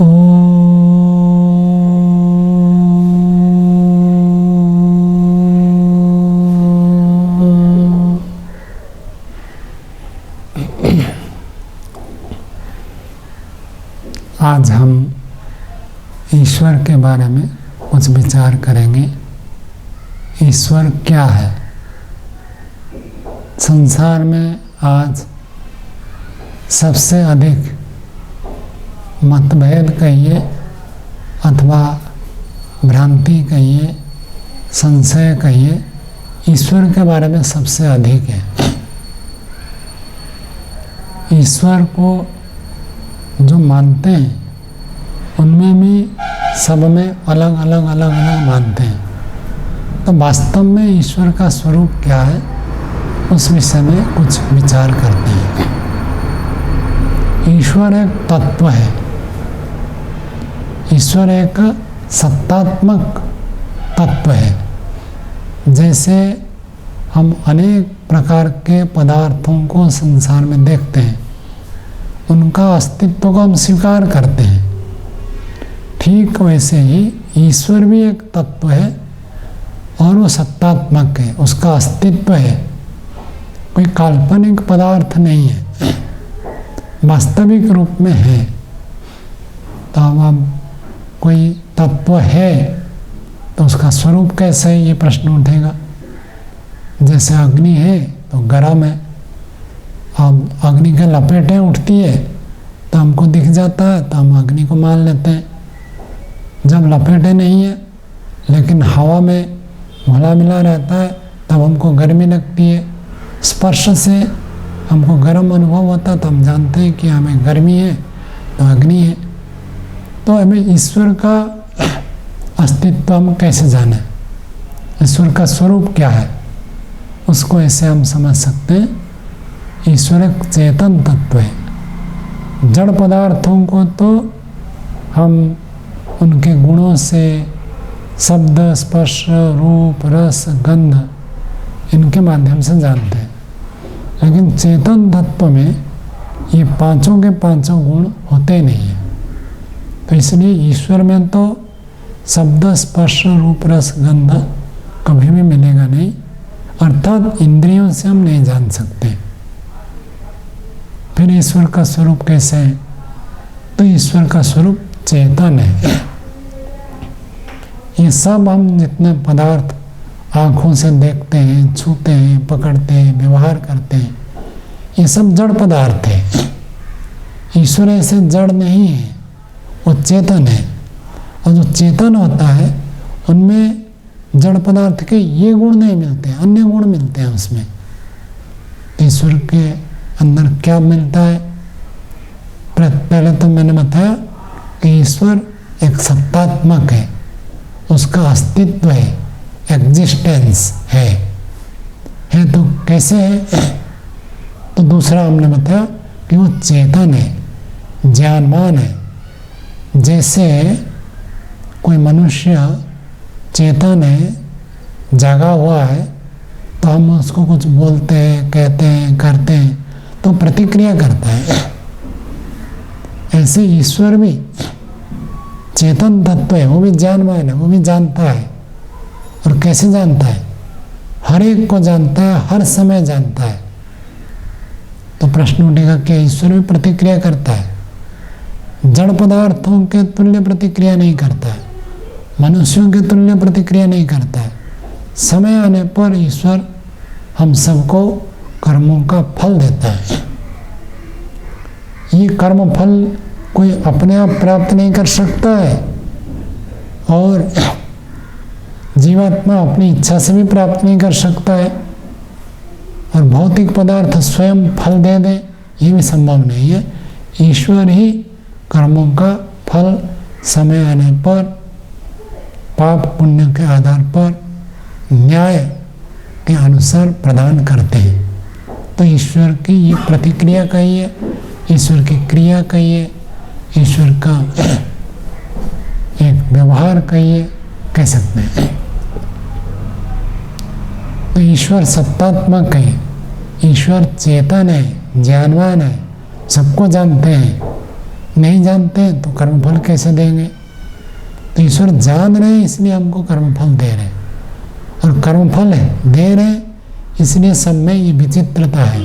आज हम ईश्वर के बारे में कुछ विचार करेंगे। ईश्वर क्या है? संसार में आज सबसे अधिक मतभेद कहिए अथवा भ्रांति कहिए, संशय कहिए, ईश्वर के बारे में सबसे अधिक है। ईश्वर को जो मानते हैं उनमें भी सब में अलग अलग मानते हैं। तो वास्तव में ईश्वर का स्वरूप क्या है, उस विषय में कुछ विचार करते हैं। ईश्वर एक तत्व है। ईश्वर एक सत्तात्मक तत्व है। जैसे हम अनेक प्रकार के पदार्थों को संसार में देखते हैं, उनका अस्तित्व को हम स्वीकार करते हैं, ठीक वैसे ही ईश्वर भी एक तत्व है और वो सत्तात्मक है, उसका अस्तित्व है, कोई काल्पनिक पदार्थ नहीं है, वास्तविक रूप में है। तो अब कोई तत्व है तो उसका स्वरूप कैसे है, ये प्रश्न उठेगा। जैसे अग्नि है तो गर्म है, अब अग्नि के लपेटें उठती है तो हमको दिख जाता है, तो हम अग्नि को मान लेते हैं। जब लपेटें नहीं है लेकिन हवा में घुला मिला रहता है तब हमको गर्मी लगती है। स्पर्श से हमको गर्म अनुभव होता है तो हम जानते हैं कि हमें गर्मी है, तो अग्नि है। तो हमें ईश्वर का अस्तित्व हम कैसे जाने, ईश्वर का स्वरूप क्या है, उसको ऐसे हम समझ सकते हैं। ईश्वर एक चेतन तत्व है। जड़ पदार्थों को तो हम उनके गुणों से, शब्द, स्पर्श, रूप, रस, गंध, इनके माध्यम से जानते हैं, लेकिन चेतन तत्व में ये पांचों के पांचों गुण होते नहीं हैं। तो इसलिए ईश्वर में तो शब्द, स्पर्श, रूप, रस, गंध कभी भी मिलेगा नहीं, अर्थात इंद्रियों से हम नहीं जान सकते। फिर ईश्वर का स्वरूप कैसे है? तो ईश्वर का स्वरूप चेतन है। ये सब हम जितने पदार्थ आँखों से देखते हैं, छूते हैं, पकड़ते हैं, व्यवहार करते हैं, ये सब जड़ पदार्थ है। ईश्वर ऐसे जड़ नहीं है, वो चेतन है। और जो चेतन होता है उनमें जड़ पदार्थ के ये गुण नहीं मिलते, अन्य गुण मिलते हैं उसमें। ईश्वर के अंदर क्या मिलता है? पहले तो मैंने बताया कि ईश्वर एक सत्तात्मक है, उसका अस्तित्व है, एग्जिस्टेंस है तो कैसे है? तो दूसरा हमने बताया कि वो चेतन है, ज्ञानवान है। जैसे कोई मनुष्य चेतन है, जागा हुआ है, तो हम उसको कुछ बोलते हैं, कहते हैं, करते हैं तो प्रतिक्रिया करता है। ऐसे ईश्वर भी चेतन तत्व है, वो भी ज्ञानवान है, वो भी जानता है। और कैसे जानता है? हर एक को जानता है, हर समय जानता है। तो प्रश्न उठेगा कि ईश्वर भी प्रतिक्रिया करता है? जड़ पदार्थों के तुल्य प्रतिक्रिया नहीं करता है, मनुष्यों के तुल्य प्रतिक्रिया नहीं करता है। समय आने पर ईश्वर हम सबको कर्मों का फल देता है। ये कर्म फल कोई अपने आप प्राप्त नहीं कर सकता है और जीवात्मा अपनी इच्छा से भी प्राप्त नहीं कर सकता है, और भौतिक पदार्थ स्वयं फल दे दे ये भी संभव नहीं है। ईश्वर ही कर्मों का फल समय आने पर पाप पुण्य के आधार पर न्याय के अनुसार प्रदान करते हैं। तो ईश्वर की ये प्रतिक्रिया कहिए, ईश्वर की क्रिया कहिए, ईश्वर का एक व्यवहार कहिए, कह सकते हैं। तो ईश्वर सत्तात्मक है, ईश्वर चेतन है, ज्ञानवान है, सबको जानते हैं, नहीं जानते तो कर्मफल कैसे देंगे? तो ईश्वर जान रहे हैं इसलिए हमको कर्मफल दे रहे हैं, और कर्मफल दे रहे हैं इसलिए सब में ये विचित्रता है।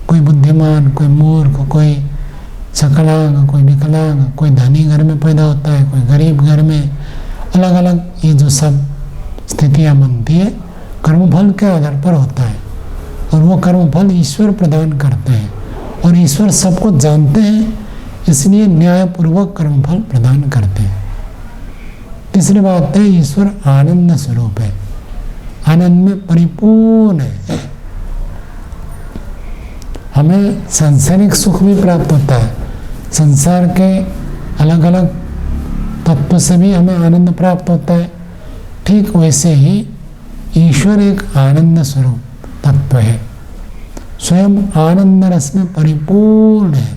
कोई बुद्धिमान, कोई मूर्ख, कोई सकलांग, कोई विकलांग, कोई धनी घर में पैदा होता है, कोई गरीब घर में, अलग अलग ये जो सब स्थितियाँ बनती है कर्मफल के आधार पर होता है। और वो कर्मफल ईश्वर प्रदान करते हैं, और ईश्वर सबको जानते हैं इसलिए न्यायपूर्वक कर्मफल प्रदान करते हैं। तीसरी बात है, ईश्वर आनंद स्वरूप है, आनंद में परिपूर्ण है। हमें सांसारिक सुख भी प्राप्त होता है, संसार के अलग अलग तत्व से भी हमें आनंद प्राप्त होता है। ठीक वैसे ही ईश्वर एक आनंद स्वरूप तत्व है, स्वयं आनंद रस में परिपूर्ण है,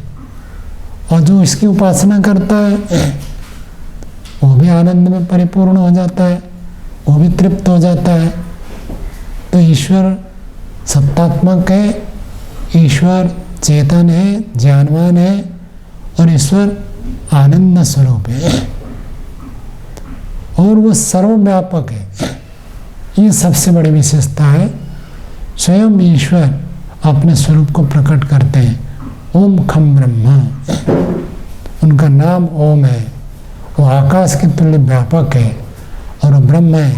और जो इसकी उपासना करता है वो भी आनंद में परिपूर्ण हो जाता है, वो भी तृप्त हो जाता है। तो ईश्वर सत्तात्मक है, ईश्वर चेतन है, ज्ञानवान है, और ईश्वर आनंद स्वरूप है, और वो सर्वव्यापक है। ये सबसे बड़ी विशेषता है। स्वयं ईश्वर अपने स्वरूप को प्रकट करते हैं, ओम खम ब्रह्मा, उनका नाम ओम है, वो आकाश के तुल्य व्यापक है, और वो ब्रह्म है,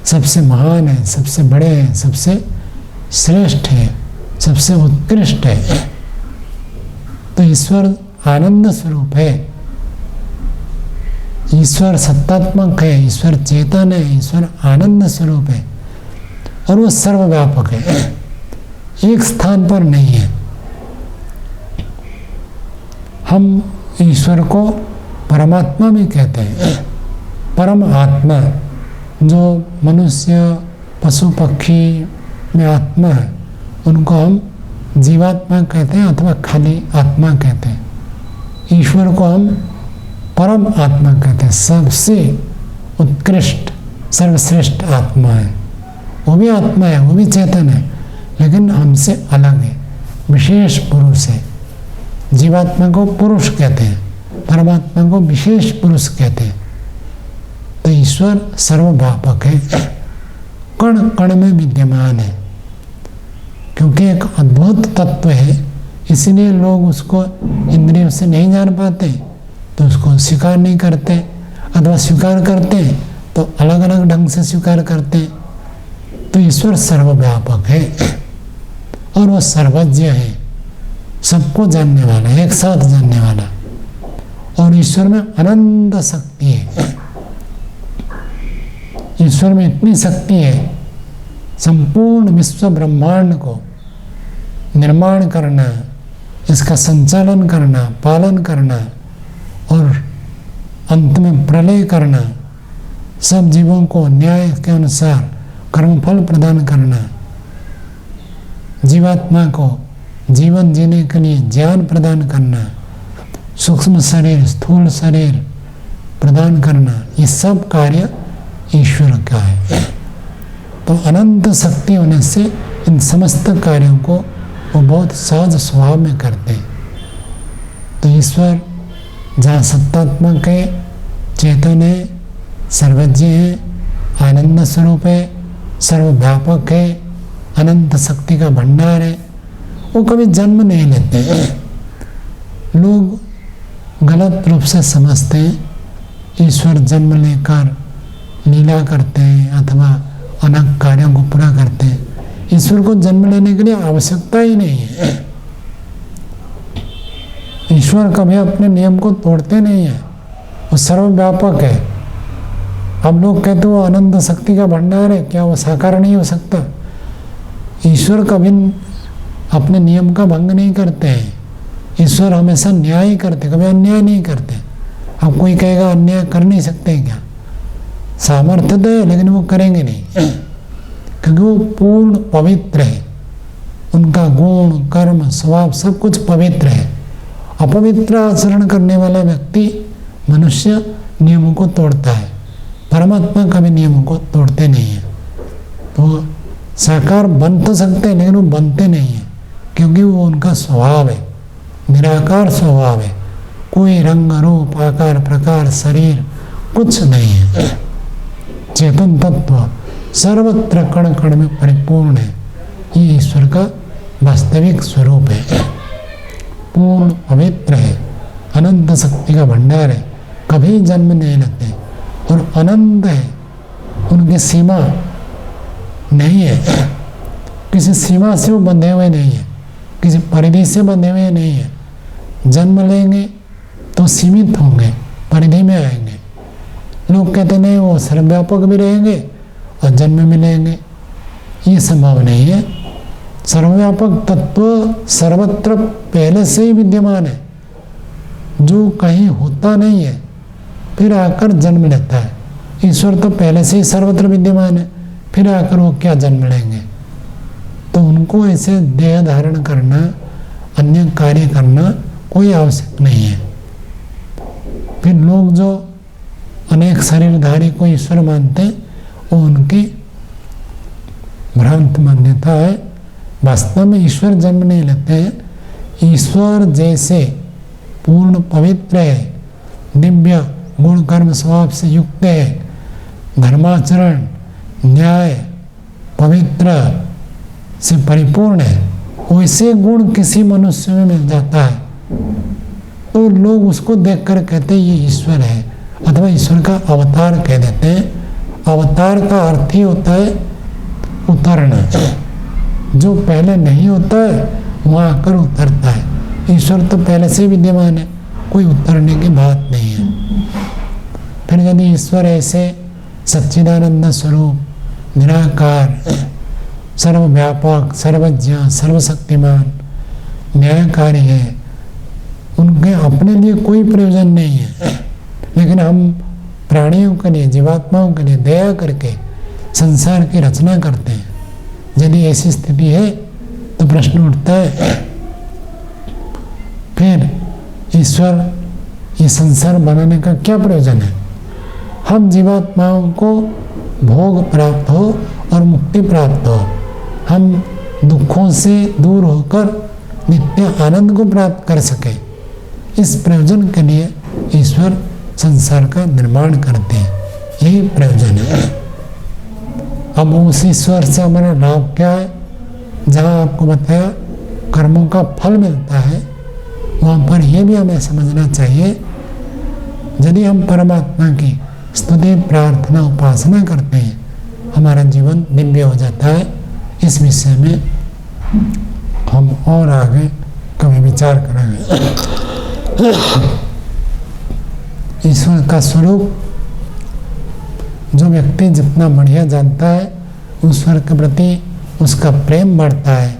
सबसे महान है, सबसे बड़े हैं, सबसे श्रेष्ठ है, सबसे उत्कृष्ट है। तो ईश्वर आनंद स्वरूप है, ईश्वर सत्तात्मक है, ईश्वर चेतन है, ईश्वर आनंद स्वरूप है, और वो सर्वव्यापक है, एक स्थान पर नहीं है। हम ईश्वर को परमात्मा भी कहते हैं, परम आत्मा, जो मनुष्य पशु पक्षी में आत्मा है उनको हम जीवात्मा कहते हैं अथवा खाली आत्मा कहते हैं। ईश्वर को हम परम आत्मा कहते हैं, सबसे उत्कृष्ट सर्वश्रेष्ठ आत्मा है। वो भी आत्मा है, वो भी चेतन है, लेकिन हमसे अलग है, विशेष पुरुष है। जीवात्मा को पुरुष कहते हैं, परमात्मा को विशेष पुरुष कहते हैं। तो ईश्वर सर्वव्यापक है, कण कण में विद्यमान है, क्योंकि एक अद्भुत तत्व है, इसलिए लोग उसको इंद्रियों से नहीं जान पाते, तो उसको स्वीकार नहीं करते, अथवा स्वीकार करते हैं तो अलग अलग ढंग से स्वीकार करते हैं। तो ईश्वर सर्वव्यापक है, और वो सर्वज्ञ है, सबको जानने वाला, एक साथ जानने वाला, और ईश्वर में अनंत शक्ति है। ईश्वर में इतनी शक्ति है, संपूर्ण विश्व ब्रह्मांड को निर्माण करना, इसका संचालन करना, पालन करना, और अंत में प्रलय करना, सब जीवों को न्याय के अनुसार कर्मफल प्रदान करना, जीवात्मा को जीवन जीने के लिए ज्ञान प्रदान करना, सूक्ष्म शरीर स्थूल शरीर प्रदान करना, ये सब कार्य ईश्वर का है। तो अनंत शक्ति होने से इन समस्त कार्यों को वो बहुत सहज स्वभाव में करते हैं। तो ईश्वर जहाँ सत्तात्मक है, चेतन है, सर्वज्ञ है, आनंद स्वरूप है, सर्वव्यापक है, अनंत शक्ति का भंडार है, वो कभी जन्म नहीं लेते हैं। लोग गलत रूप से समझते हैं ईश्वर जन्म लेकर लीला करते हैं अथवा अनेक कार्यों को पूरा करते हैं। ईश्वर को जन्म लेने के लिए आवश्यकता ही नहीं है। ईश्वर कभी अपने नियम को तोड़ते नहीं है, वो सर्वव्यापक है। अब लोग कहते वो अनंत शक्ति का भंडार है, क्या वो साकार नहीं हो सकता? ईश्वर कभी अपने नियम का भंग नहीं करते हैं। ईश्वर हमेशा न्याय ही करते, कभी अन्याय नहीं करते। अब कोई कहेगा अन्याय कर नहीं सकते क्या? सामर्थ्य तो है, लेकिन वो करेंगे नहीं, क्योंकि वो पूर्ण पवित्र है। उनका गुण कर्म स्वभाव सब कुछ पवित्र है। अपवित्र आचरण करने वाला व्यक्ति मनुष्य नियमों को तोड़ता है, परमात्मा कभी नियमों को तोड़ते नहीं है। तो साकार बन तो सकते हैं, लेकिन वो बनते नहीं हैं, क्योंकि वो उनका स्वभाव है, निराकार स्वभाव है, कोई रंग रूप आकार प्रकार शरीर कुछ नहीं है। चेतन तत्व सर्वत्र कण कण में परिपूर्ण है। ये ईश्वर का वास्तविक स्वरूप है। पूर्ण पवित्र है, अनंत शक्ति का भंडार है, कभी जन्म नहीं लेते और अनंत है, उनकी सीमा नहीं है। किसी सीमा से वो बंधे हुए नहीं है, किसी परिधि से बंधे हुए नहीं है। जन्म लेंगे तो सीमित होंगे, परिधि में आएंगे। लोग कहते नहीं वो सर्वव्यापक भी रहेंगे और जन्म में लेंगे, ये संभव नहीं है। सर्वव्यापक तत्व सर्वत्र पहले से ही विद्यमान है, जो कहीं होता नहीं है फिर आकर जन्म लेता है। ईश्वर तो पहले से ही सर्वत्र विद्यमान है, फिर आकर वो क्या जन्म लेंगे। तो उनको ऐसे देह धारण करना, अन्य कार्य करना कोई आवश्यक नहीं है। फिर लोग जो अनेक शरीरधारी को ईश्वर मानते हैं, वो उनकी भ्रांत मान्यता है। वास्तव में ईश्वर जन्म नहीं लेते हैं। ईश्वर जैसे पूर्ण पवित्र है, दिव्य गुण कर्म स्वभाव से युक्त है, धर्माचरण न्याय पवित्र से परिपूर्ण है, वैसे गुण किसी मनुष्य में मिल जाता है तो लोग उसको देखकर कहते हैं ये ईश्वर है, अथवा ईश्वर का अवतार कह देते हैं। अवतार का अर्थ ही होता है उतरना, जो पहले नहीं होता है वहाँ आकर उतरता है। ईश्वर तो पहले से विद्यमान है, कोई उतरने की बात नहीं है। फिर यदि ईश्वर ऐसे सच्चिदानंद स्वरूप निराकार सर्वव्यापक सर्वज्ञ सर्वशक्तिमान न्यायकारी है, उनके अपने लिए कोई प्रयोजन नहीं है, लेकिन हम प्राणियों के लिए जीवात्माओं के लिए दया करके संसार की रचना करते हैं। यदि ऐसी स्थिति है तो प्रश्न उठता है फिर ईश्वर ये संसार बनाने का क्या प्रयोजन है। हम जीवात्माओं को भोग प्राप्त हो और मुक्ति प्राप्त हो, हम दुखों से दूर होकर नित्य आनंद को प्राप्त कर सके, इस प्रयोजन के लिए ईश्वर संसार का निर्माण करते हैं। यही प्रयोजन है। अब उस ईश्वर से हमारा लाभ क्या है? जहाँ आपको बताया कर्मों का फल मिलता है, वहाँ पर यह भी हमें समझना चाहिए, यदि हम परमात्मा की स्तुति प्रार्थना उपासना करते हैं, हमारा जीवन दिव्य हो जाता है। इस विषय में हम और आगे कभी विचार करेंगे। ईश्वर का स्वरूप जो व्यक्ति जितना बढ़िया जानता है, ईश्वर के प्रति उसका प्रेम बढ़ता है।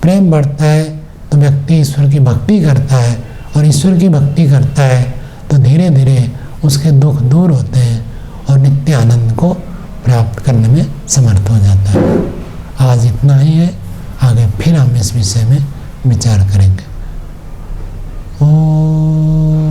प्रेम बढ़ता है तो व्यक्ति ईश्वर की भक्ति करता है, और ईश्वर की भक्ति करता है तो धीरे धीरे उसके दुख दूर होते हैं और नित्य आनंद को प्राप्त करने में समर्थ हो जाता है। आज इतना ही है, आगे फिर हम इस विषय में विचार करेंगे। ओम